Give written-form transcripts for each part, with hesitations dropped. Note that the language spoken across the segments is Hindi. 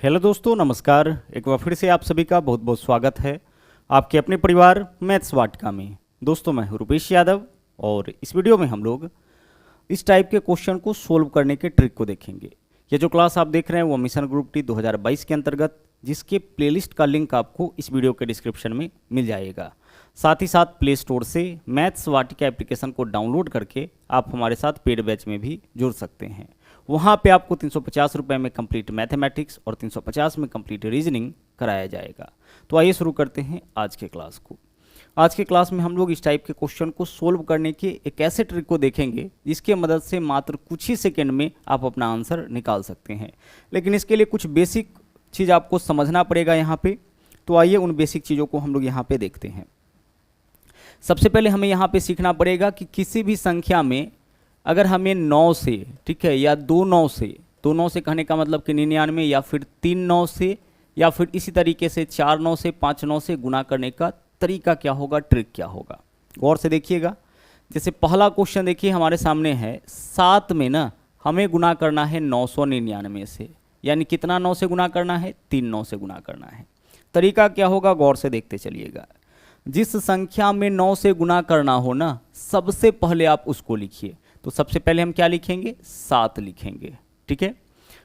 हेलो दोस्तों, नमस्कार। एक बार फिर से आप सभी का बहुत बहुत स्वागत है आपके अपने परिवार मैथ्स वाटिका में। दोस्तों, मैं हूं रुपेश यादव और इस वीडियो में हम लोग इस टाइप के क्वेश्चन को सोल्व करने के ट्रिक को देखेंगे। ये जो क्लास आप देख रहे हैं वो मिशन ग्रुप टी 2022 के अंतर्गत, जिसके प्लेलिस्ट का लिंक आपको इस वीडियो के डिस्क्रिप्शन में मिल जाएगा। साथ ही साथ प्ले स्टोर से मैथ्स वाटिका एप्लीकेशन को डाउनलोड करके आप हमारे साथ पेड बैच में भी जुड़ सकते हैं। वहाँ पे आपको 350 रुपये में कंप्लीट मैथमेटिक्स और 350 में कंप्लीट रीजनिंग कराया जाएगा। तो आइए शुरू करते हैं आज के क्लास को। आज के क्लास में हम लोग इस टाइप के क्वेश्चन को सोल्व करने के एक ऐसे ट्रिक को देखेंगे जिसके मदद से मात्र कुछ ही सेकेंड में आप अपना आंसर निकाल सकते हैं। लेकिन इसके लिए कुछ बेसिक चीज़ आपको समझना पड़ेगा यहाँ पे। तो आइए उन बेसिक चीज़ों को हम लोग यहाँ पे देखते हैं। सबसे पहले हमें यहाँ पे सीखना पड़ेगा कि किसी भी संख्या में अगर हमें 9 से, ठीक है, या 2 9 से कहने का मतलब कि 99, या फिर 3 9 से, या फिर इसी तरीके से 4 9 से 5 9 से गुना करने का तरीका क्या होगा, ट्रिक क्या होगा, गौर से देखिएगा। जैसे पहला क्वेश्चन देखिए हमारे सामने है, 7 में ना हमें गुना करना है 999 से, यानी कितना 9 से गुना करना है, 3 9 से गुना करना है। तरीका क्या होगा, गौर से देखते चलिएगा। जिस संख्या में 9 से गुना करना हो ना, सबसे पहले आप उसको लिखिए। तो सबसे पहले हम क्या लिखेंगे, 7 लिखेंगे, ठीक है।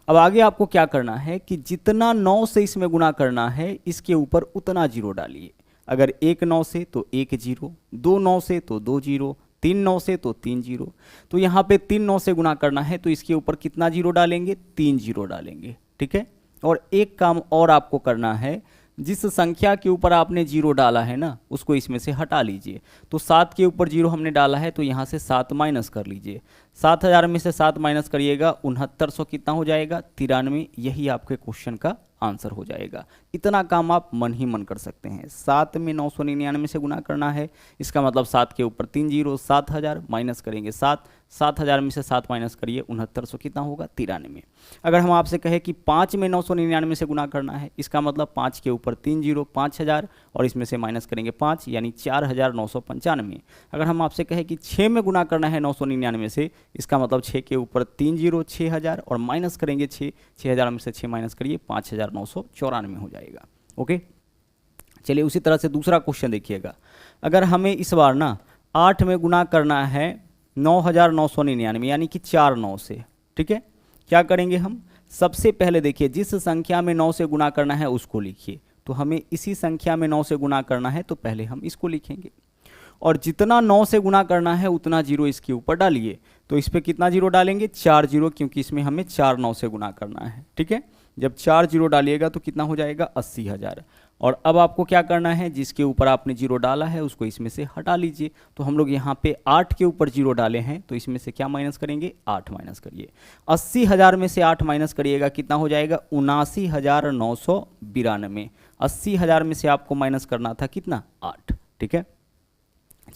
अब आगे आपको क्या करना है कि जितना 9 से इसमें गुना करना है इसके ऊपर उतना जीरो डालिए। अगर 1 9 से तो 1 जीरो, 2 9 से तो 2 जीरो, 3 9 से तो 3 जीरो। तो यहाँ पे 3 9 से गुना करना है तो इसके ऊपर कितना जीरो डालेंगे, 3 जीरो डालेंगे, ठीक है। और एक काम और आपको करना है, जिस संख्या के ऊपर आपने जीरो डाला है ना उसको इसमें से हटा लीजिए। तो 7 के ऊपर जीरो हमने डाला है तो यहाँ से 7 माइनस कर लीजिए। 7000 में से 7 माइनस करिएगा, 6900 कितना हो जाएगा, 93। यही आपके क्वेश्चन का आंसर हो जाएगा। इतना काम आप मन ही मन कर सकते हैं। 7 में 999 से गुना करना है, इसका मतलब 7 के ऊपर 3 जीरो, 7000 माइनस करेंगे 7, 7000 में से 7 माइनस करिए, 6900 कितना होगा, 93। अगर हम आपसे कहें कि 5 में 999 से गुना करना है, इसका मतलब 5 के ऊपर 3 जीरो, 5000, और इसमें से माइनस करेंगे 5, यानी 4995। अगर हम आपसे कहें कि 6 में गुना करना है 999 से, इसका मतलब 6 के ऊपर 3 जीरो, 6000, और माइनस करेंगे 6, 6000 में से 6 माइनस करिए, 5994 हो जाएगा। ओके, चलिए उसी तरह से दूसरा क्वेश्चन देखिएगा। अगर हमें इस बार ना 8 में गुना करना है 9999, यानी कि 4 9 से, ठीक है। क्या करेंगे हम, सबसे पहले देखिए जिस संख्या में 9 से गुना करना है उसको लिखिए। तो हमें इसी संख्या में 9 से गुना करना है तो पहले हम इसको लिखेंगे, और जितना 9 से गुना करना है उतना जीरो इसके ऊपर डालिए। तो इस पर कितना जीरो डालेंगे, 4 जीरो, क्योंकि इसमें हमें 4 9 से गुना करना है, ठीक है। जब 4 जीरो डालिएगा तो कितना हो जाएगा, 80000। और अब आपको क्या करना है, जिसके ऊपर आपने जीरो डाला है उसको इसमें से हटा लीजिए। तो हम लोग यहाँ पे 8 के ऊपर जीरो डाले हैं तो इसमें से क्या माइनस करेंगे, 8 माइनस करिए। 80000 में से 8 माइनस करिएगा, कितना हो जाएगा, 79992। 80000 में से आपको माइनस करना था कितना, 8, ठीक है।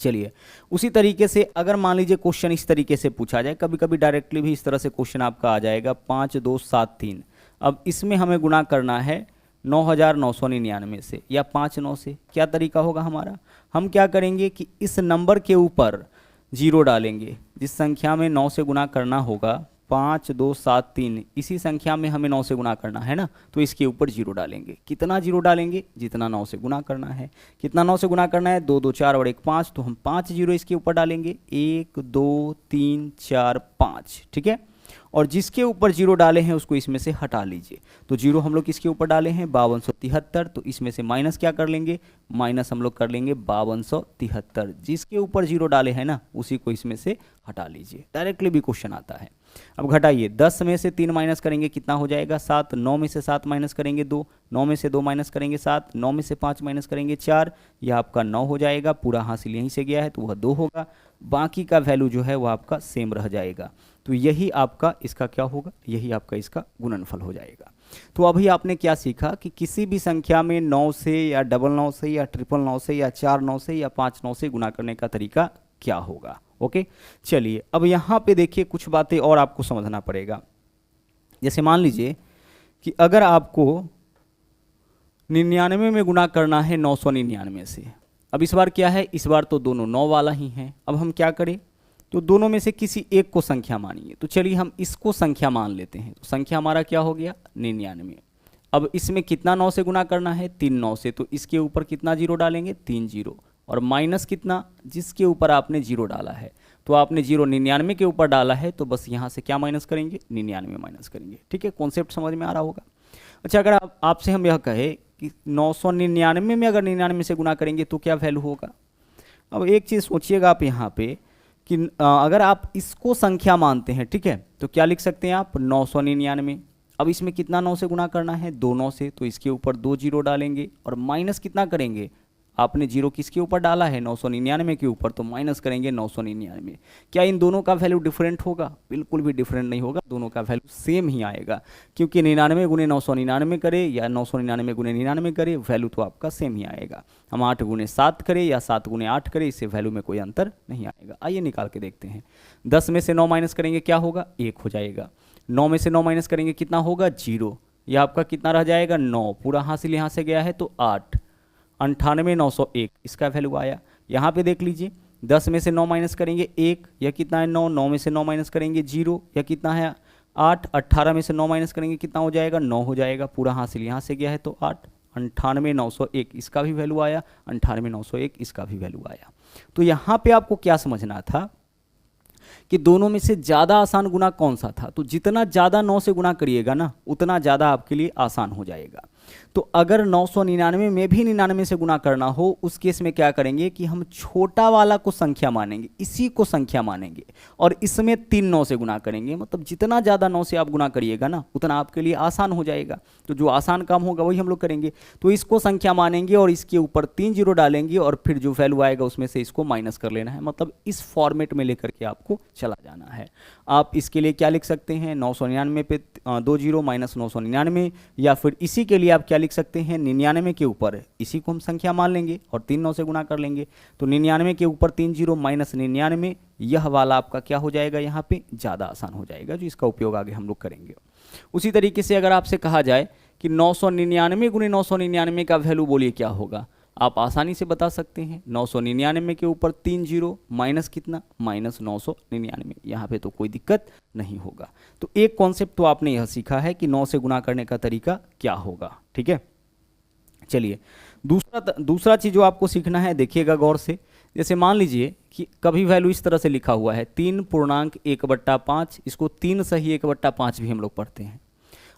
चलिए उसी तरीके से अगर मान लीजिए क्वेश्चन इस तरीके से पूछा जाए, कभी कभी डायरेक्टली भी इस तरह से क्वेश्चन आपका आ जाएगा, 5 2 7 3। अब इसमें हमें गुना करना है 9999 से या 5 9 से। क्या तरीका होगा हमारा, हम क्या करेंगे कि इस नंबर के ऊपर जीरो डालेंगे। जिस संख्या में 9 से गुना करना होगा, 5 2 7 3, इसी संख्या में हमें 9 से गुना करना है ना, तो इसके ऊपर जीरो डालेंगे। कितना जीरो डालेंगे, जितना 9 से गुना करना है। कितना 9 से गुना करना है, 2 2 4 और 1 5, तो हम 5 जीरो इसके ऊपर डालेंगे, 1 2 3 4 5, ठीक है। और जिसके ऊपर जीरो डाले हैं उसको इसमें से हटा लीजिए। तो जीरो हम लोग किसके ऊपर डाले हैं, 5273, तो इसमें से माइनस क्या कर लेंगे, माइनस हम लोग कर लेंगे 5273। जिसके ऊपर जीरो डाले हैं ना उसी को इसमें से हटा लीजिए। डायरेक्टली भी क्वेश्चन आता है। अब घटाइए, 10 में से 3 माइनस करेंगे, कितना हो जाएगा, 7। 9 में से 7 माइनस करेंगे 2, 9 में से 2 माइनस करेंगे 7, 9 में से 5 माइनस करेंगे 4, यह आपका 9 हो जाएगा। पूरा हासिल यहीं से गया है तो वह 2 होगा, बाकी का वैल्यू जो है वह आपका सेम रह जाएगा। तो यही आपका इसका क्या होगा, यही आपका इसका गुणनफल हो जाएगा। तो अभी आपने क्या सीखा कि किसी भी संख्या में 9 से या 99 से या 999 से या 4 9 से या 5 9 से गुना करने का तरीका क्या होगा। ओके, चलिए अब यहाँ पे देखिए कुछ बातें और आपको समझना पड़ेगा। जैसे मान लीजिए कि अगर आपको 99 में गुना करना है 999 से। अब इस बार क्या है, इस बार तो दोनों 9 वाला ही है। अब हम क्या करें, तो दोनों में से किसी एक को संख्या मानिए। तो चलिए हम इसको संख्या मान लेते हैं। तो संख्या हमारा क्या हो गया, 99। अब इसमें कितना 9 से गुना करना है, 3 9 से, तो इसके ऊपर कितना जीरो डालेंगे, 3 जीरो, और माइनस कितना, जिसके ऊपर आपने जीरो डाला है, तो आपने जीरो 99 के ऊपर डाला है, तो बस यहाँ से क्या माइनस करेंगे, 99 माइनस करेंगे। ठीक है, कॉन्सेप्ट समझ में आ रहा होगा। अच्छा, अगर आपसे हम यह कहे कि 999 में अगर 99 से गुना करेंगे तो क्या वैल्यू होगा। अब एक चीज़ सोचिएगा आप यहाँ पे कि अगर आप इसको संख्या मानते हैं, ठीक है, तो क्या लिख सकते हैं आप, 999। अब इसमें कितना 9 से गुना करना है, 2 9 से, तो इसके ऊपर 2 जीरो डालेंगे और माइनस कितना करेंगे, आपने जीरो किसके ऊपर डाला है, 999 के ऊपर, तो माइनस करेंगे 999। क्या इन दोनों का वैल्यू डिफरेंट होगा, बिल्कुल भी डिफरेंट नहीं होगा, दोनों का वैल्यू सेम ही आएगा, क्योंकि 99 गुने 999 करे या 999 गुने 99 करे, वैल्यू तो आपका सेम ही आएगा। हम 8 गुने 7 करें या 7 गुने 8 करें, इससे वैल्यू में कोई अंतर नहीं आएगा। आइए निकाल के देखते हैं। 10 में से 9 माइनस करेंगे क्या होगा, 1 हो जाएगा। 9 में से 9 माइनस करेंगे कितना होगा, 0। यह आपका कितना रह जाएगा, 9, पूरा हासिल यहाँ से गया है तो 8, 98,901 इसका वैल्यू आया। यहाँ पे देख लीजिए, 10 में से 9 माइनस करेंगे 1, यह कितना है 9, 9 में से 9 माइनस करेंगे 0, यह कितना है 8, 18 में से 9 माइनस करेंगे कितना हो जाएगा, 9 हो जाएगा, पूरा हासिल यहाँ से गया है तो 8, 98,901 इसका भी वैल्यू आया, 98,901 इसका भी वैल्यू आया। तो यहाँ पे आपको क्या समझना था कि दोनों में से ज़्यादा आसान गुना कौन सा था, तो जितना ज़्यादा 9 से गुना करिएगा ना, उतना ज़्यादा आपके लिए आसान हो जाएगा। तो अगर 999 में भी 99 से गुना करना हो, उस केस में क्या करेंगे कि हम छोटा वाला को संख्या मानेंगे, इसी को संख्या मानेंगे, और इसमें 3 9 से गुना करेंगे। मतलब जितना ज़्यादा 9 से आप गुना करिएगा ना, उतना आपके लिए आसान हो जाएगा। तो जो आसान काम होगा वही हम लोग करेंगे। तो इसको संख्या मानेंगे और इसके ऊपर 3 जीरो डालेंगे, और फिर जो वैल्यू आएगा उसमें से इसको माइनस कर लेना है। मतलब इस फॉर्मेट में लेकर के आपको चला जाना है। आप इसके लिए क्या लिख सकते हैं, 999 पे 2 जीरो माइनस 999, या फिर इसी के लिए आप क्या लिख सकते हैं, 99 के ऊपर इसी को हम संख्या मान लेंगे और 3 9 से गुना कर लेंगे। तो 99 के ऊपर 3 जीरो माइनस 99, यह वाला आपका क्या हो जाएगा, यहाँ पे ज़्यादा आसान हो जाएगा, जो इसका उपयोग आगे हम लोग करेंगे। उसी तरीके से अगर आपसे कहा जाए कि 999 गुने 999 का वैल्यू बोलिए क्या होगा, आप आसानी से बता सकते हैं। 999 के ऊपर 3 जीरो माइनस कितना, माइनस 999, यहाँ पे तो कोई दिक्कत नहीं होगा। तो एक कॉन्सेप्ट तो आपने यह सीखा है कि 9 से गुना करने का तरीका क्या होगा। ठीक है, चलिए दूसरा चीज़ जो आपको सीखना है, देखिएगा गौर से। जैसे मान लीजिए कि कभी वैल्यू इस तरह से लिखा हुआ है 3.1/5, इसको 3 सही 1/5 भी हम लोग पढ़ते हैं।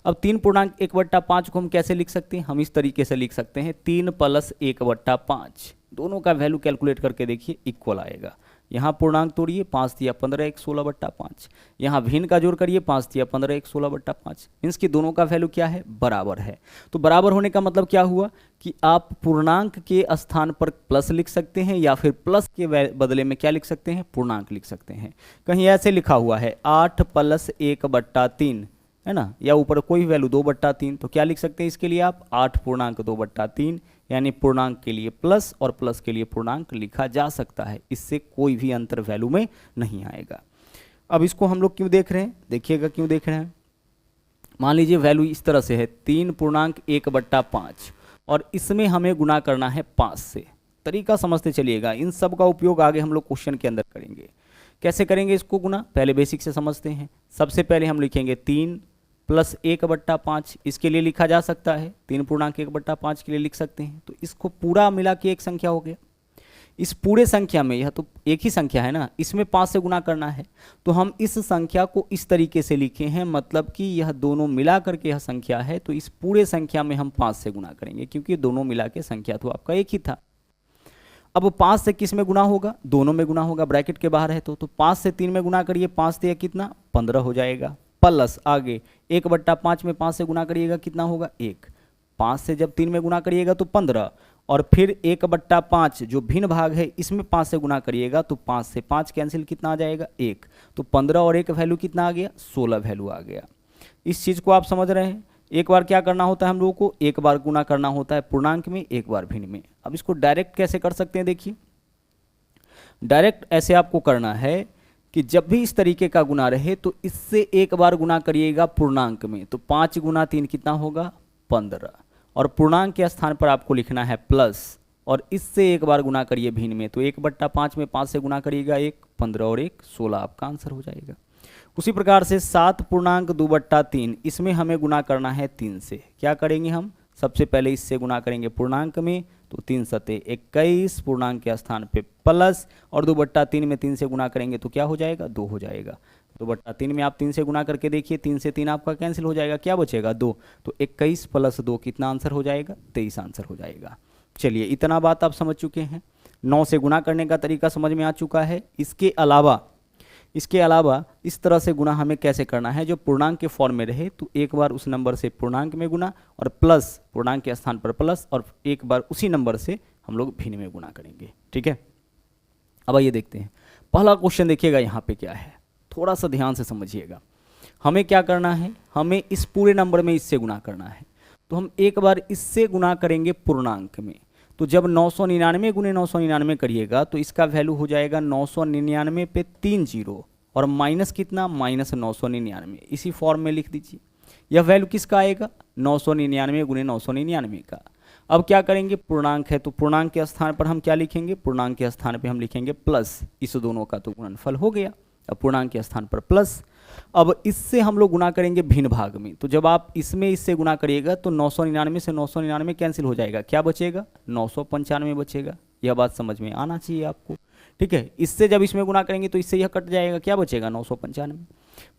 अब 3.1/5 को हम कैसे लिख सकते हैं, हम इस तरीके से लिख सकते हैं 3 + 1/5, दोनों का वैल्यू कैलकुलेट करके देखिए इक्वल आएगा। यहाँ पूर्णांक तोड़िए, 5 × 15 = 16/5, यहाँ भिन्न का जोड़ करिए, 5 × 15 = 16/5, मीन्स कि दोनों का वैल्यू क्या है, बराबर है। तो बराबर होने का मतलब क्या हुआ कि आप पूर्णांक के स्थान पर प्लस लिख सकते हैं, या फिर प्लस के बदले में क्या लिख सकते हैं, पूर्णांक लिख सकते हैं। कहीं ऐसे लिखा हुआ है 8 + 1/3 है ना, या ऊपर कोई वैल्यू 2/3, तो क्या लिख सकते हैं इसके लिए आप 8.2/3, यानी पूर्णांक के लिए प्लस और प्लस के लिए पूर्णांक लिखा जा सकता है। इससे कोई भी अंतर वैल्यू में नहीं आएगा। अब इसको हम लोग क्यों देख रहे हैं, देखिएगा क्यों देख रहे हैं। मान लीजिए वैल्यू इस तरह से है 3.1/5, और इसमें हमें गुना करना है 5 से। तरीका समझते चलिएगा, इन सब का उपयोग आगे हम लोग क्वेश्चन के अंदर करेंगे। कैसे करेंगे इसको गुना, पहले बेसिक से समझते हैं। सबसे पहले हम लिखेंगे 3 + 1/5, इसके लिए लिखा जा सकता है 3.1/5 के लिए लिख सकते हैं। तो इसको पूरा मिला के एक संख्या हो गया। इस पूरे संख्या में, यह तो एक ही संख्या है ना, इसमें 5 से गुना करना है, तो हम इस संख्या को इस तरीके से लिखे हैं, मतलब कि यह दोनों मिला करके यह संख्या है, तो इस पूरे संख्या में हम 5 से गुना करेंगे, क्योंकि दोनों मिला के संख्या तो आपका एक ही था। अब 5 से किस में गुना होगा, दोनों में गुना होगा, ब्रैकेट के बाहर है तो 5 से 3 में गुना करिए, 5 से कितना 15 हो जाएगा, प्लस आगे 1/5 में 5 से गुना करिएगा कितना होगा 1, 5 से जब 3 में गुना करिएगा तो 15, और फिर 1/5 जो भिन्न भाग है इसमें 5 से गुना करिएगा तो 5 से 5 कैंसिल कितना आ जाएगा 1, तो 15 और 1 वैल्यू कितना आ गया 16 वैल्यू आ गया। इस चीज़ को आप समझ रहे हैं। एक बार क्या करना होता है हम लोगों को, एक बार गुना करना होता है पूर्णांक में, एक बार भिन्न में। अब इसको डायरेक्ट कैसे कर सकते हैं, देखिए डायरेक्ट ऐसे आपको करना है कि जब भी इस तरीके का गुना रहे तो इससे एक बार गुना करिएगा पूर्णांक में, तो 5 × 3 कितना होगा 15, और पूर्णांक के स्थान पर आपको लिखना है प्लस, और इससे एक बार गुना करिए भिन्न में, तो 1/5 में 5 से गुना करिएगा 1, 15 और 1 16 आपका आंसर हो जाएगा। उसी प्रकार से 7.2/3 इसमें हमें गुना करना है 3 से। क्या करेंगे हम, सबसे पहले इससे गुना करेंगे पूर्णांक में, तो 3 सते 21 पूर्णांक के स्थान पे प्लस, और 2/3 में 3 से गुना करेंगे तो क्या हो जाएगा, 2 हो जाएगा। 2/3 में आप 3 से गुना करके देखिए, 3 से 3 आपका कैंसिल हो जाएगा, क्या बचेगा 2, तो 21 + 2 कितना आंसर हो जाएगा, 23 आंसर हो जाएगा। चलिए इतना बात आप समझ चुके हैं, 9 से गुना करने का तरीका समझ में आ चुका है। इसके अलावा इस तरह से गुना हमें कैसे करना है, जो पूर्णांक के फॉर्म में रहे तो एक बार उस नंबर से पूर्णांक में गुना, और प्लस पूर्णांक के स्थान पर प्लस, और एक बार उसी नंबर से हम लोग भिन्न में गुना करेंगे। ठीक है, अब आइए देखते हैं पहला क्वेश्चन। देखिएगा यहाँ पे क्या है, थोड़ा सा ध्यान से समझिएगा। हमें क्या करना है, हमें इस पूरे नंबर में इससे गुना करना है, तो हम एक बार इससे गुना करेंगे पूर्णांक में। तो जब 999 गुने 999 करिएगा तो इसका वैल्यू हो जाएगा 999 पे 3 जीरो, और माइनस कितना, -999। इसी फॉर्म में लिख दीजिए। यह वैल्यू किसका आएगा, 999 गुने 999 का। अब क्या करेंगे, पूर्णांक है तो पूर्णांक के स्थान पर हम क्या लिखेंगे, पूर्णांक के स्थान पर हम लिखेंगे प्लस। इस दोनों का तो गुणनफल हो गया, अब पूर्णांक के स्थान पर प्लस। अब इससे हम लोग गुना करेंगे भिन्न भाग में, तो जब आप इसमें इससे गुना करिएगा तो 999 से 999 कैंसिल हो जाएगा, क्या बचेगा, 995 बचेगा। यह बात समझ में आना चाहिए आपको। ठीक है, इससे जब इसमें गुना करेंगे तो इससे यह कट जाएगा, क्या बचेगा, 995।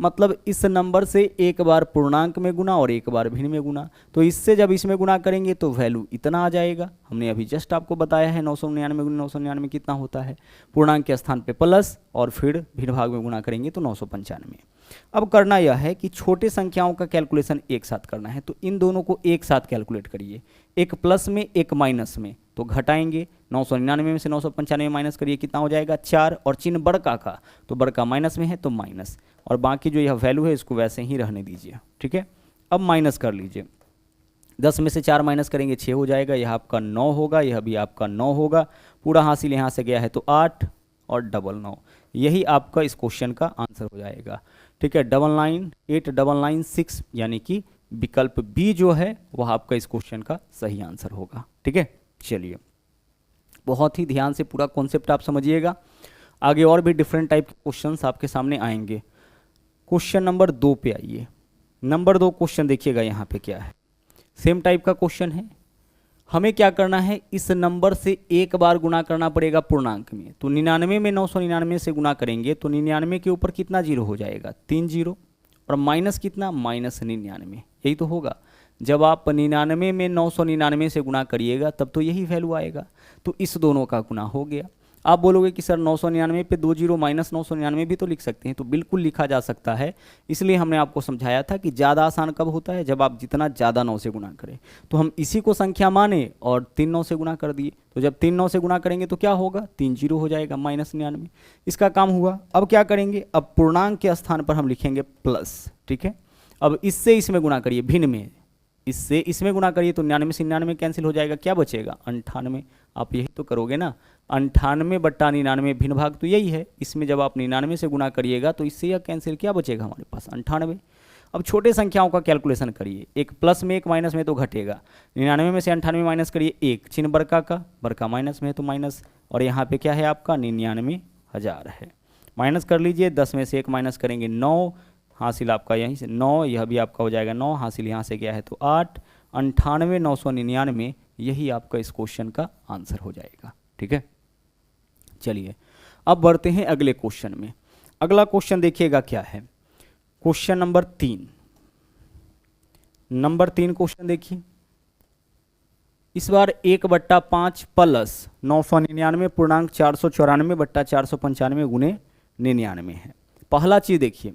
मतलब इस नंबर से एक बार पूर्णांक में गुना और एक बार भिन्न में गुना, तो इससे जब इसमें गुना करेंगे तो वैल्यू इतना आ जाएगा। हमने अभी जस्ट आपको बताया है 999 गुने 999 कितना होता है, पूर्णांक के स्थान पे प्लस और फिर भिन्न भाग में गुना करेंगे तो 995। अब करना यह है कि छोटे संख्याओं का कैलकुलेशन एक साथ करना है, तो इन दोनों को एक साथ कैलकुलेट करिए, एक प्लस में एक माइनस में, तो घटाएंगे 999 में से 995 माइनस करिए, कितना हो जाएगा 4, और चिन्ह बड़का का, तो बड़का माइनस में है तो माइनस, और बाकी जो यह वैल्यू है इसको वैसे ही रहने दीजिए। ठीक है, अब माइनस कर लीजिए, 10 में से 4 माइनस करेंगे 6 हो जाएगा, यह आपका 9 होगा, यह भी आपका 9 होगा, पूरा हासिल यहाँ से गया है तो 8 और 999, यही आपका इस क्वेश्चन का आंसर हो जाएगा। ठीक है, 89996 यानी कि विकल्प बी जो है वह आपका इस क्वेश्चन का सही आंसर होगा। ठीक है, चलिए बहुत ही ध्यान से पूरा कॉन्सेप्ट आप समझिएगा, आगे और भी डिफरेंट टाइप के क्वेश्चंस आपके सामने आएंगे। क्वेश्चन नंबर 2 पे आइए। नंबर 2 क्वेश्चन देखिएगा यहाँ पे क्या है, सेम टाइप का क्वेश्चन है। हमें क्या करना है, इस नंबर से एक बार गुना करना पड़ेगा पूर्णांक में, तो 99 में 999 से गुना करेंगे तो 99 के ऊपर कितना जीरो हो जाएगा, 3 जीरो, और माइनस कितना, -99, यही तो होगा। जब आप 99 में 999 से गुना करिएगा तब तो यही वैल्यू आएगा, तो इस दोनों का गुना हो गया। आप बोलोगे कि सर 999 पे 2 जीरो -999 भी तो लिख सकते हैं, तो बिल्कुल लिखा जा सकता है। इसलिए हमने आपको समझाया था कि ज़्यादा आसान कब होता है, जब आप जितना ज़्यादा 9 से गुना करें। तो हम इसी को संख्या माने और 3 9 से गुना कर दिए, तो जब 3 9 से गुना करेंगे तो क्या होगा, 3 जीरो हो जाएगा, -99। इसका काम हुआ। अब क्या करेंगे, अब पूर्णांक के स्थान पर हम लिखेंगे प्लस। ठीक है, अब इससे इसमें गुना करिए भिन्न में, इससे इसमें गुना करिए तो 99 से 99 कैंसिल हो जाएगा, क्या बचेगा, 98। आप यही तो करोगे ना, 98/99 भिन्न भाग तो यही है। इसमें जब आप 99 से गुना करिएगा तो इससे यह कैंसिल, क्या बचेगा हमारे पास, 98। अब छोटे संख्याओं का कैलकुलेशन करिए, एक प्लस में एक माइनस में तो घटेगा, 99 में से 98 माइनस करिए, एक चिन्ह बड़का का, बड़का माइनस में है तो माइनस, और यहाँ पे क्या है आपका 99,000 है। माइनस कर लीजिए, 10 में से 1 माइनस करेंगे 9, हासिल आपका यहीं से 9, यह भी आपका हो जाएगा 9, हासिल यहाँ से गया है तो 8, 98,999, यही आपका इस क्वेश्चन का आंसर हो जाएगा। ठीक है, चलिए अब बढ़ते हैं अगले क्वेश्चन में। अगला क्वेश्चन देखिएगा क्या है, क्वेश्चन नंबर 3। नंबर 3 क्वेश्चन देखिए, इस बार 1/5 प्लस 999 पूर्णांक 494/495 गुने 99 है। पहला चीज देखिए,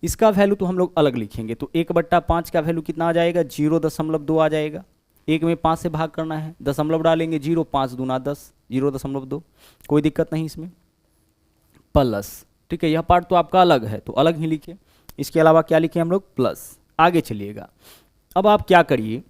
इसका वैल्यू तो हम लोग अलग लिखेंगे, तो 1/5 का वैल्यू कितना आ जाएगा, 0.2 आ जाएगा। 1 में 5 से भाग करना है, दशमलव डालेंगे, 0 5 दूना 10, 0.2, कोई दिक्कत नहीं इसमें, प्लस। ठीक है, यह पार्ट तो आपका अलग है तो अलग ही लिखे, इसके अलावा क्या लिखे हम लोग, प्लस। आगे चलिएगा, अब आप क्या करिए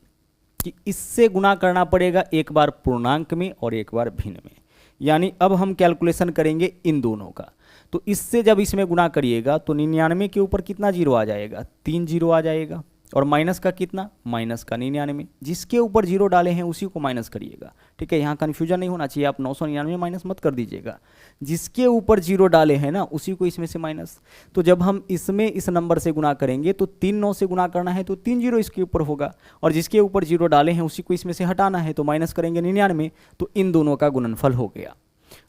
कि इससे गुना करना पड़ेगा एक बार पूर्णांक में और एक बार भिन्न में, यानी अब हम कैलकुलेशन करेंगे इन दोनों का। तो इससे जब इसमें गुना करिएगा तो 99 के ऊपर कितना जीरो आ जाएगा, 3 जीरो आ जाएगा, और माइनस का कितना, माइनस का 99। जिसके ऊपर जीरो डाले हैं उसी को माइनस करिएगा, ठीक है, यहाँ कन्फ्यूजन नहीं होना चाहिए, आप 999 माइनस मत कर दीजिएगा, जिसके ऊपर जीरो डाले हैं ना उसी को इसमें से माइनस। तो जब हम इसमें इस नंबर से गुना करेंगे तो 3 9 से गुना करना है तो 3 जीरो इसके ऊपर होगा, और जिसके ऊपर जीरो डाले हैं उसी को इसमें से हटाना है तो माइनस करेंगे 99, तो इन दोनों का गुणनफल हो गया।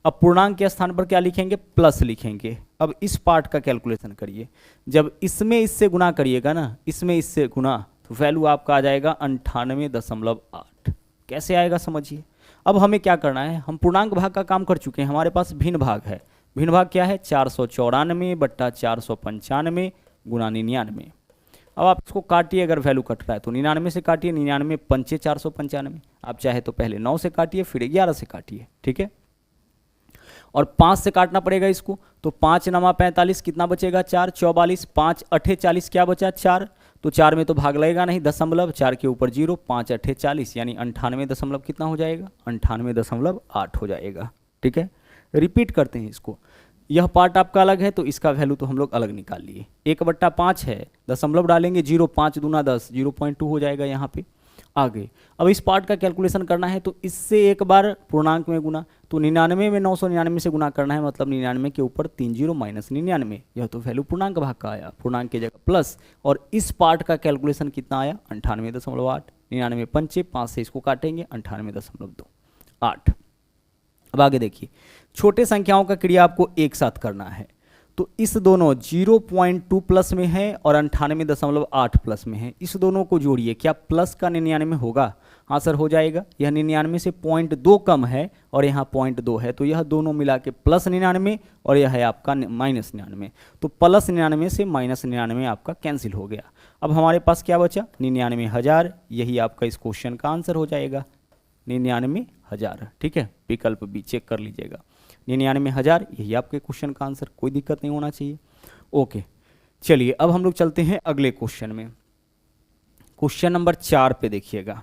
अब पूर्णांक के स्थान पर क्या लिखेंगे, प्लस लिखेंगे। अब इस पार्ट का कैलकुलेशन करिए, जब इसमें इससे गुना करिएगा ना, इसमें इससे गुना, तो वैल्यू आपका आ जाएगा 98.8। कैसे आएगा समझिए। अब हमें क्या करना है, हम पूर्णांक भाग का काम कर चुके हैं, हमारे पास भिन्न भाग है। भिन्न भाग क्या है, 494 बट्टा 495 गुना 99। अब आप इसको काटिए, अगर वैल्यू कट रहा है तो 99 से काटिए, 99 पंचे 495। आप चाहे तो पहले 9 से काटिए, फिर 11 से काटिए, ठीक है, और 5 से काटना पड़ेगा इसको, तो 5 9 45, कितना बचेगा 4, 44, 5 8 40, क्या बचा 4, तो 4 में तो भाग लगेगा नहीं, दशमलव, 4 के ऊपर 0, 5 8 40, यानी 98 दशमलव कितना हो जाएगा, 98.8 हो जाएगा, ठीक है। रिपीट करते हैं इसको, यह पार्ट आपका अलग है तो इसका वैल्यू तो हम लोग अलग निकाल लिए। 1/5 है, दशमलव डालेंगे 0, 5 दूना 10, 0.2 हो जाएगा यहाँ पे। आगे अब इस पार्ट का कैलकुलेशन करना है तो इससे एक बार पूर्णांक में गुना, तो 99 में 999 से गुना करना है, मतलब 99 के ऊपर 3 जीरो माइनस 99, यह तो वैल्यू पूर्णांक भाग का आया, पूर्णांक की जगह प्लस, और इस पार्ट का कैलकुलेशन कितना आया 98.8। 99 पंचे 5 से इसको काटेंगे 98.28। अब आगे देखिए, छोटे संख्याओं का क्रिया आपको एक साथ करना है, तो इस दोनों 0.2 प्लस में है और 98.8 प्लस में है, इस दोनों को जोड़िए, क्या प्लस का 99 होगा, हाँ सर हो जाएगा। यह 99 से 0.2 कम है और यहाँ 0.2 है, तो यह दोनों मिला के प्लस 99 और यह है आपका माइनस 99, तो प्लस 99 से माइनस 99 आपका कैंसिल हो गया। अब हमारे पास क्या बचा, 99,000, यही आपका इस क्वेश्चन का आंसर हो जाएगा, 99,000, ठीक है, विकल्प बी चेक कर लीजिएगा, 99,000 यही आपके क्वेश्चन का आंसर, कोई दिक्कत नहीं होना चाहिए। ओके, चलिए अब हम लोग चलते हैं अगले क्वेश्चन में। क्वेश्चन नंबर 4 पे देखिएगा,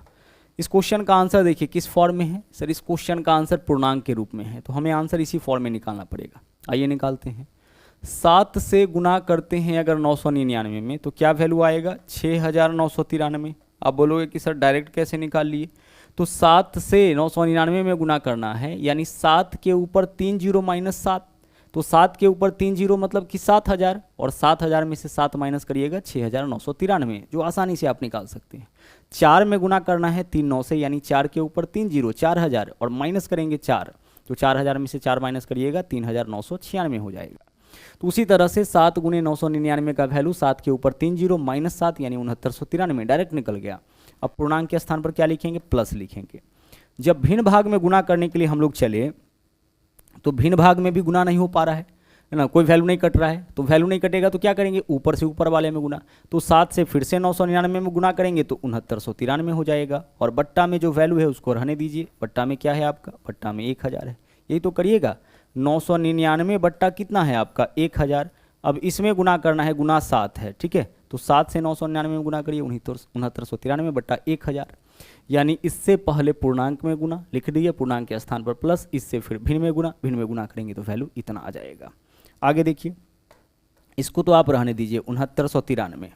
इस क्वेश्चन का आंसर देखिए किस फॉर्म में है, सर इस क्वेश्चन का आंसर पूर्णांक के रूप में है, तो हमें आंसर इसी फॉर्म में निकालना पड़ेगा। आइए निकालते हैं, 7 से गुना करते हैं अगर 999 में, तो क्या वैल्यू आएगा 6,993। आप बोलोगे कि सर डायरेक्ट कैसे निकाल लिए, तो 7 से 999 में गुना करना है, यानी 7 के ऊपर 3 जीरो माइनस 7, तो 7 के ऊपर 3 जीरो मतलब कि 7,000, और 7,000 में से 7 माइनस करिएगा 6,993, जो आसानी से आप निकाल सकते हैं। 4 में गुना करना है 3 9 से, यानी 4 के ऊपर 3 जीरो 4,000, और माइनस करेंगे 4, तो 4,000 में से 4 माइनस करिएगा 3,996 हो जाएगा। तो उसी तरह से 7 गुने 999 का वैल्यू 7 के ऊपर 3 जीरो माइनस 7, यानी 6993 डायरेक्ट निकल गया। अब पूर्णांक के स्थान पर क्या लिखेंगे, प्लस लिखेंगे। जब भिन्न भाग में गुना करने के लिए हम लोग चले तो भिन्न भाग में भी गुना नहीं हो पा रहा है ना, कोई वैल्यू नहीं कट रहा है, तो वैल्यू नहीं कटेगा तो क्या करेंगे, ऊपर से ऊपर वाले में गुना, तो 7 से फिर से 999 में गुना करेंगे तो 6993 हो जाएगा, और बट्टा में जो वैल्यू है उसको रहने दीजिए, बट्टा में क्या है आपका, बट्टा में 1000 है, यही तो करिएगा। 999 बट्टा कितना है आपका 1000, अब इसमें गुना करना है, गुना 7 है, ठीक है, तो 7 से 999 में गुना करिए 6993 बट्टा 1000, यानी इससे पहले पूर्णांक में गुना लिख दिए, पूर्णांक के स्थान पर प्लस, इससे फिर भिन्न में गुना करेंगे तो वैल्यू इतना आ जाएगा। आगे देखिए, इसको तो आप रहने दीजिए 6993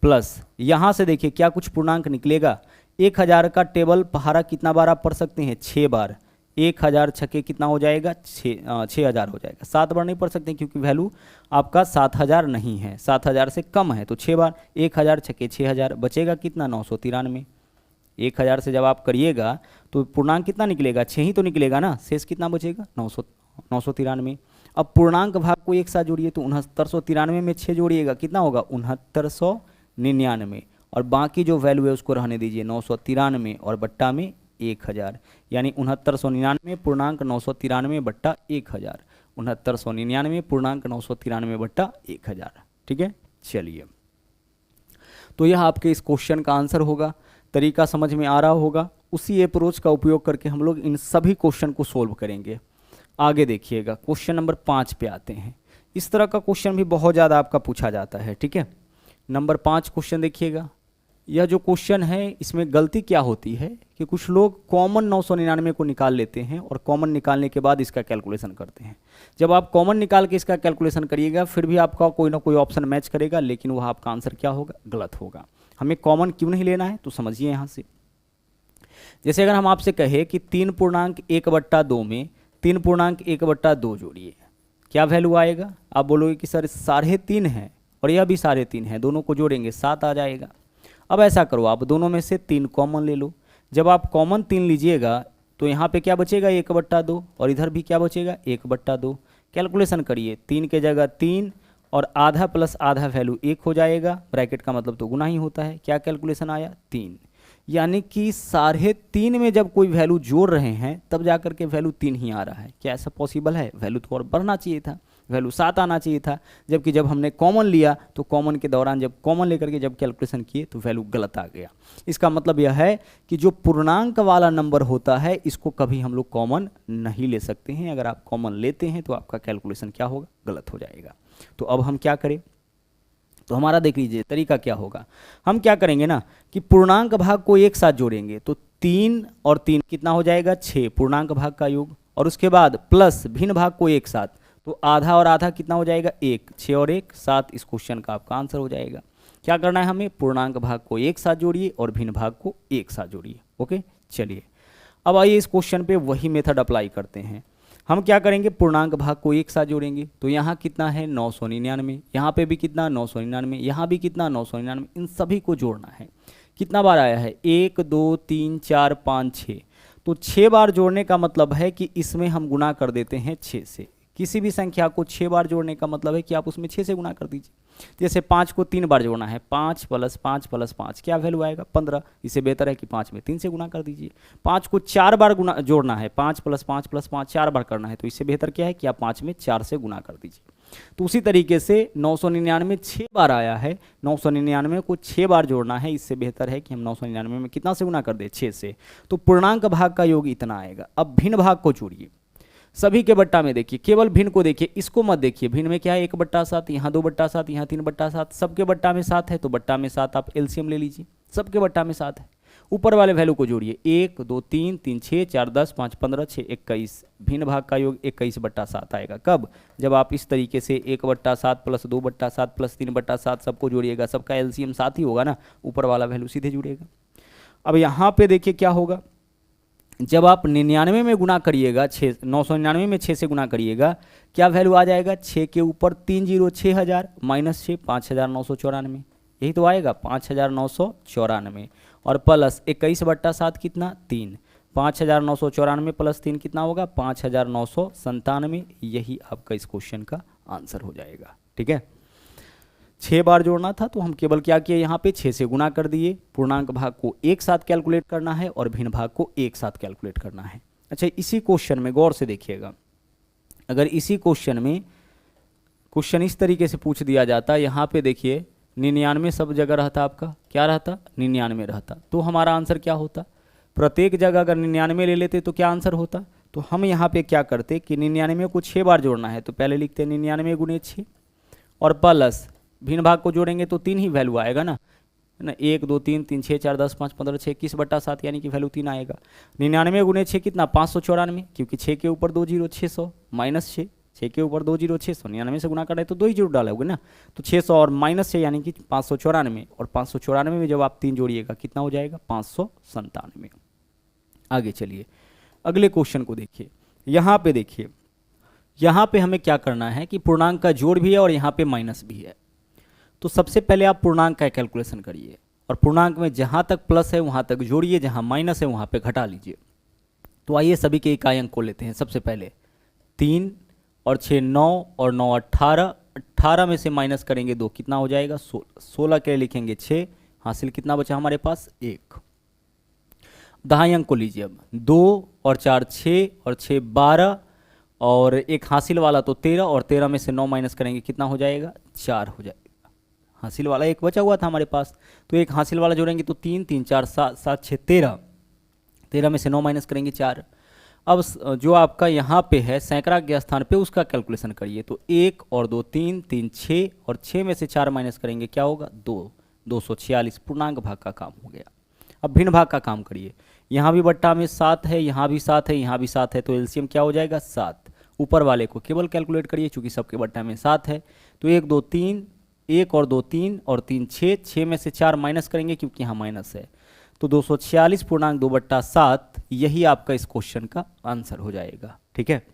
प्लस, यहाँ से देखिए क्या कुछ पूर्णांक निकलेगा, 1000 का टेबल पहाड़ा कितना बार आप पढ़ सकते हैं, 6 बार, 1000 छक्के कितना हो जाएगा 6,000 हो जाएगा, 7 बार नहीं पढ़ सकते क्योंकि वैल्यू आपका 7,000 नहीं है, 7,000 से कम है, तो 6 बार, 1000 छक्के 6,000, बचेगा कितना 993। 1000 से जब आप करिएगा तो पूर्णांक कितना निकलेगा, 6 ही तो निकलेगा ना, शेष कितना बचेगा 993। अब पूर्णांक भाग को एक साथ जोड़िए, तो 6993 में 6 जोड़िएगा कितना होगा 6999, और बाकी जो वैल्यू है उसको रहने दीजिए 993 और बट्टा में 1000, यानी 6999 पूर्णांक 993 बट्टा 1000, 6999 पूर्णांक 993 बट्टा 1000, ठीक है। चलिए, तो यह आपके इस क्वेश्चन का आंसर होगा। तरीका समझ में आ रहा होगा, उसी अप्रोच का उपयोग करके हम लोग इन सभी क्वेश्चन को सोल्व करेंगे। आगे देखिएगा, क्वेश्चन नंबर 5 पे आते हैं। इस तरह का क्वेश्चन भी बहुत ज़्यादा आपका पूछा जाता है, ठीक है। नंबर 5 क्वेश्चन देखिएगा, यह जो क्वेश्चन है इसमें गलती क्या होती है कि कुछ लोग कॉमन 999 को निकाल लेते हैं और कॉमन निकालने के बाद इसका कैलकुलेशन करते हैं। जब आप कॉमन निकाल के इसका कैलकुलेशन करिएगा फिर भी आपका कोई ना कोई ऑप्शन मैच करेगा, लेकिन वह आपका आंसर क्या होगा, गलत होगा। हमें कॉमन क्यों नहीं लेना है तो समझिए यहाँ से। जैसे अगर हम आपसे कहे कि 3.1/2 में 3.1/2 जोड़िए, क्या वैल्यू आएगा? आप बोलोगे कि सर 3.5 है और यह भी 3.5 है, दोनों को जोड़ेंगे 7 आ जाएगा। अब ऐसा करो, आप दोनों में से 3 कॉमन ले लो। जब आप कॉमन 3 लीजिएगा तो यहाँ पे क्या बचेगा? 1/2 और इधर भी क्या बचेगा? 1/2। कैलकुलेशन करिए, 3 के जगह 3 और आधा प्लस आधा वैल्यू 1 हो जाएगा, ब्रैकेट का मतलब तो गुना ही होता है। क्या कैलकुलेशन आया? 3। यानी कि 3.5 में जब कोई वैल्यू जोड़ रहे हैं तब जाकर के वैल्यू 3 ही आ रहा है। क्या ऐसा पॉसिबल है? वैल्यू तो और बढ़ना चाहिए था, वैल्यू 7 आना चाहिए था, जबकि जब हमने कॉमन लिया तो कॉमन के दौरान जब कॉमन लेकर के जब कैलकुलेशन किए तो वैल्यू गलत आ गया। इसका मतलब यह है कि जो पूर्णांक वाला नंबर होता है इसको कभी हम लोग कॉमन नहीं ले सकते हैं। अगर आप कॉमन लेते हैं तो आपका कैलकुलेशन क्या होगा? गलत हो जाएगा। तो अब हम क्या करें? तो हमारा देख लीजिए तरीका क्या होगा। हम क्या करेंगे ना कि पूर्णांक भाग को एक साथ जोड़ेंगे, तो 3 और 3 कितना हो जाएगा? 6 पूर्णांक भाग का योग, और उसके बाद प्लस भिन्न भाग को एक साथ, तो आधा और आधा कितना हो जाएगा? 1। 6 और 1 7। इस क्वेश्चन का आपका आंसर हो जाएगा। क्या करना है हमें? पूर्णांक भाग को एक साथ जोड़िए और भिन्न भाग को एक साथ जोड़िए। ओके, चलिए अब आइए इस क्वेश्चन पे वही मेथड अप्लाई करते हैं। हम क्या करेंगे? पूर्णांक भाग को एक साथ जोड़ेंगे, तो यहाँ कितना है? 999। यहाँ पे भी कितना? 999। यहाँ भी कितना? 999। इन सभी को जोड़ना है। कितना बार आया है? 1 2 3 4 5 6। तो 6 बार जोड़ने का मतलब है कि इसमें हम गुना कर देते हैं 6 से। किसी भी संख्या को 6 बार जोड़ने का मतलब है कि आप उसमें 6 से गुना कर दीजिए। जैसे 5 को 3 बार जोड़ना है, 5 + 5 + 5 क्या वैल्यू आएगा? 15। इससे बेहतर है कि 5 में 3 से गुना कर दीजिए। 5 को 4 बार गुना जोड़ना है, 5 + 5 + 5 4 बार करना है, तो इससे बेहतर क्या है कि आप 5 में 4 से गुना कर दीजिए। तो उसी तरीके से 999 6 बार आया है, 999 को 6 बार जोड़ना है, इससे बेहतर है कि हम 999 में कितना से गुना कर दें? 6 से। तो पूर्णांक भाग का योग इतना आएगा। अब भिन्न भाग को जोड़िए, सभी के बट्टा में देखिए, केवल भिन्न को देखिए, इसको मत देखिए। भिन्न में क्या है? 1/7, यहाँ 2/7, यहाँ 3/7। सबके बट्टा में 7 है तो बट्टा में 7 आप एलसीएम ले लीजिए। सबके बट्टा में 7 है। ऊपर वाले वैल्यू को जोड़िए, 1 2 3 3 6 4 10 5 15 6 21। भिन्न भाग का योग 21/7 आएगा। कब? जब आप इस तरीके से 1/7 + 2/7 + 3/7 सबको जोड़िएगा, सबका एलसीएम 7 ही होगा ना, ऊपर वाला वैल्यू सीधे जुड़ेगा। अब यहाँ पे देखिए क्या होगा, जब आप 99 में गुना करिएगा, 999 में 6 से गुना करिएगा, क्या वैल्यू आ जाएगा? 6 के ऊपर 3 0 6000 -6 5994। यही तो आएगा 5994, और प्लस 21/7 कितना? 3। 5994 + 3 कितना होगा? 5997। यही आपका इस क्वेश्चन का आंसर हो जाएगा। ठीक है, 6 बार जोड़ना था तो हम केवल क्या किए? यहाँ पे 6 से गुना कर दिए। पूर्णांक भाग को एक साथ कैलकुलेट करना है और भिन्न भाग को एक साथ कैलकुलेट करना है। अच्छा, इसी क्वेश्चन में गौर से देखिएगा, अगर इसी क्वेश्चन में क्वेश्चन इस तरीके से पूछ दिया जाता, यहाँ पे देखिए 99 सब जगह रहता, आपका क्या रहता? 99 रहता, तो हमारा आंसर क्या होता? प्रत्येक जगह अगर 99 ले लेते तो क्या आंसर होता? तो हम यहाँ पे क्या करते कि 99 को 6 बार जोड़ना है, तो पहले लिखते 99 × 6 और प्लस भिन्न भाग को जोड़ेंगे तो 3 ही वैल्यू आएगा ना, 1 2 3 3 6 4 10 5 15 6 21/7, यानी कि वैल्यू 3 आएगा। 99 × 6 कितना? 594, क्योंकि 6 के ऊपर 2 0 600 -6, 6 के ऊपर 2 0 600, 99 से गुना कर रहे हैं तो 2 ही जीरो डालोगे ना, तो 600 और -6 यानी कि 594, और 594 में जब आप 3 जोड़िएगा कितना हो जाएगा? 597। आगे चलिए अगले क्वेश्चन को देखिए। यहाँ पे देखिए, यहाँ पे हमें क्या करना है कि पूर्णांक का जोड़ भी है और यहाँ पे माइनस भी है। तो सबसे पहले आप पूर्णांक का कैलकुलेशन करिए, और पूर्णांक में जहाँ तक प्लस है वहाँ तक जोड़िए, जहाँ माइनस है वहाँ पे घटा लीजिए। तो आइए सभी के इकाई अंक को लेते हैं। सबसे पहले 3 और 6 9 और 9 18, 18 में से माइनस करेंगे 2, कितना हो जाएगा? 16। 16 के लिए लिखेंगे 6, हासिल कितना बचा हमारे पास? 1। दहाई अंक को लीजिए अब, 2 और 4 6 और 6 12, और एक हासिल वाला तो 13, और 13 में से 9 माइनस करेंगे कितना हो जाएगा? 4 हो जाएगा। हासिल वाला एक बचा हुआ था हमारे पास, तो एक हासिल वाला जोड़ेंगे तो 3 3 4 7 7 6 13, 13 में से 9 माइनस करेंगे 4। अब जो आपका यहाँ पे है सैकड़ा के स्थान पे, उसका कैलकुलेशन करिए, तो 1 और 2 3 3 6, और 6 में से 4 माइनस करेंगे क्या होगा? 2, 246। पूर्णांक भाग का काम हो गया। अब भिन्न भाग का काम करिए, यहाँ भी बट्टा में 7 है, यहाँ भी 7 है, यहाँ भी 7 है, तो एलसीएम क्या हो जाएगा? 7। ऊपर वाले को केवल कैलकुलेट करिए, चूंकि सबके बट्टा में 7 है, तो 1 2 3 1 और 2 3 और 3 6, 6 में से 4 माइनस करेंगे क्योंकि यहाँ माइनस है, तो 246.2/7 यही आपका इस क्वेश्चन का आंसर हो जाएगा। ठीक है,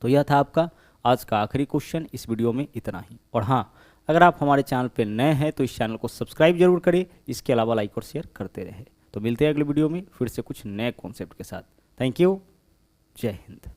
तो यह था आपका आज का आखिरी क्वेश्चन। इस वीडियो में इतना ही। और हाँ, अगर आप हमारे चैनल पर नए हैं तो इस चैनल को सब्सक्राइब जरूर करें, इसके अलावा लाइक और शेयर करते रहें। तो मिलते हैं अगले वीडियो में फिर से कुछ नए कॉन्सेप्ट के साथ। थैंक यू, जय हिंद।